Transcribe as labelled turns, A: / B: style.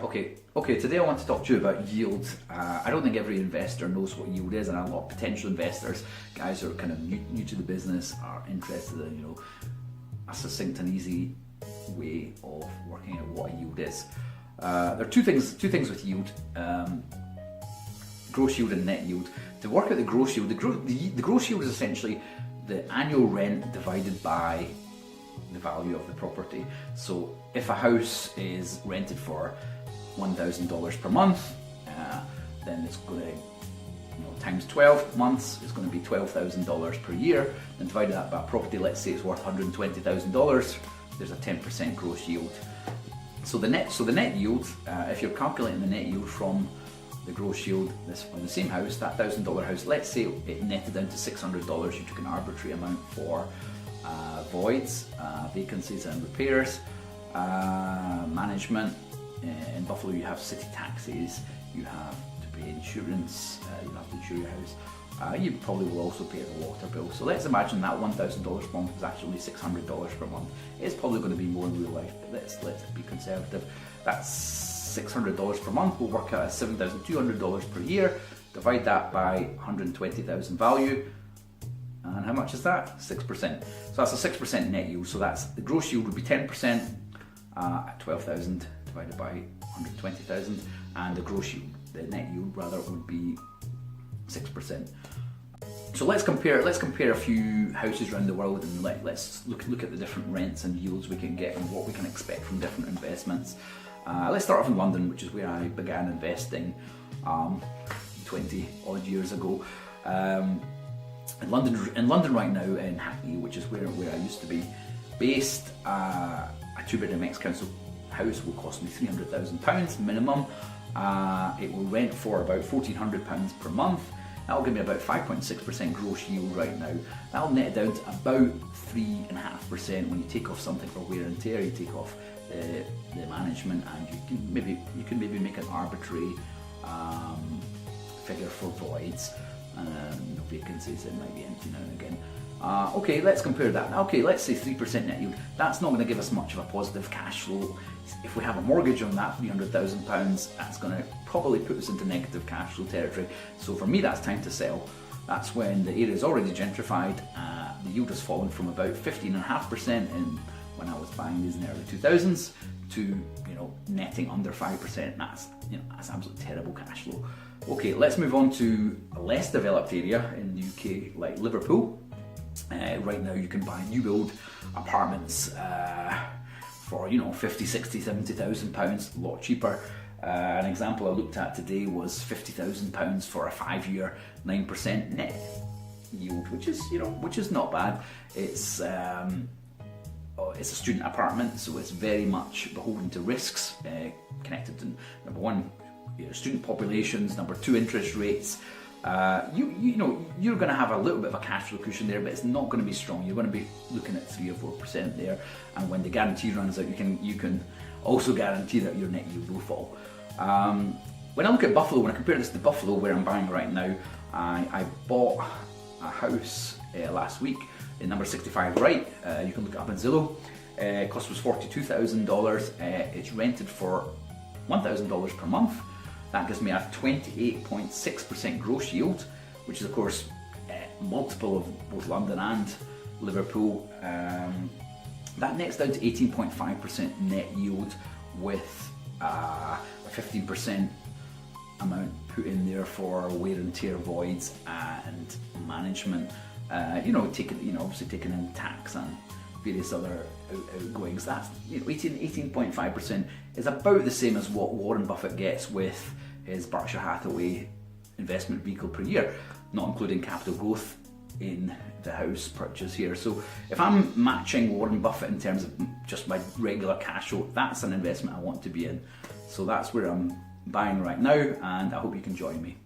A: Okay. Today I want to talk to you about yield. I don't think every investor knows what yield is, and a lot of potential investors, guys who are kind of new to the business, are interested in a succinct and easy way of working out what a yield is. There are two things with yield: gross yield and net yield. To work out the gross yield, the gross yield is essentially the annual rent divided by the value of the property. So if a house is rented for $1,000 per month, then it's going to, times 12 months, it's going to be $12,000 per year. Then divide that by a property, let's say it's worth $120,000, there's a 10% gross yield. So the net yield, if you're calculating the net yield from the gross yield on the same house, that $1,000 house, let's say it netted down to $600. You took an arbitrary amount for voids, vacancies and repairs, management. In Buffalo you have city taxes, you have to pay insurance, you have to insure your house, you probably will also pay the water bill. So let's imagine that $1,000 per month is actually $600 per month. It's probably going to be more in real life, but let's be conservative. That's $600 per month will work out as $7,200 per year. Divide that by 120,000 value, and how much is that? 6%. So that's a 6% net yield. So that's the gross yield would be 10% at 12,000 divided by 120,000, and the net yield rather would be 6%. So let's compare a few houses around the world, and let's look at the different rents and yields we can get and what we can expect from different investments. Let's start off in London, which is where I began investing 20 odd years ago. In London right now, in Hackney, which is where I used to be based, a two-bedroom ex-council house will cost me £300,000 minimum. It will rent for about £1,400 per month. That'll give me about 5.6% gross yield right now. That'll net down to about 3.5% when you take off something for wear and tear. You take off the management, and you can maybe make an arbitrary figure for voids. Vacancies, it might be empty now and again. Okay, let's compare that. Okay, let's say 3% net yield. That's not going to give us much of a positive cash flow. If we have a mortgage on that £300,000, that's going to probably put us into negative cash flow territory. So for me, that's time to sell. That's when the area is already gentrified. The yield has fallen from about 15.5% when I was buying these in the early 2000s to netting under 5%. That's absolutely terrible cash flow. Okay, let's move on to a less developed area in the UK, like Liverpool. Right now you can buy new build apartments for 50, 60, 70,000 pounds, a lot cheaper. An example I looked at today was £50,000 for a 5-year 9% net yield, which is not bad. It's a student apartment, so it's very much beholden to risks connected to, number one, student populations, number two, interest rates. You're going to have a little bit of a cash flow cushion there, but it's not going to be strong. You're going to be looking at 3 or 4% there, and when the guarantee runs out, you can also guarantee that your net yield will fall. When I look at Buffalo, when I compare this to Buffalo, where I'm buying right now, I bought a house last week in number 65 Right. You can look it up in Zillow. Cost was $42,000. It's rented for $1,000 per month. That gives me a 28.6% gross yield, which is of course multiple of both London and Liverpool. That nets down to 18.5% net yield with a 15% amount put in there for wear and tear voids and management. Obviously taking in tax and various other outgoings. That's 18.5% is about the same as what Warren Buffett gets with his Berkshire Hathaway investment vehicle per year, not including capital growth in the house purchase here. So if I'm matching Warren Buffett in terms of just my regular cash flow, that's an investment I want to be in. So that's where I'm buying right now, and I hope you can join me.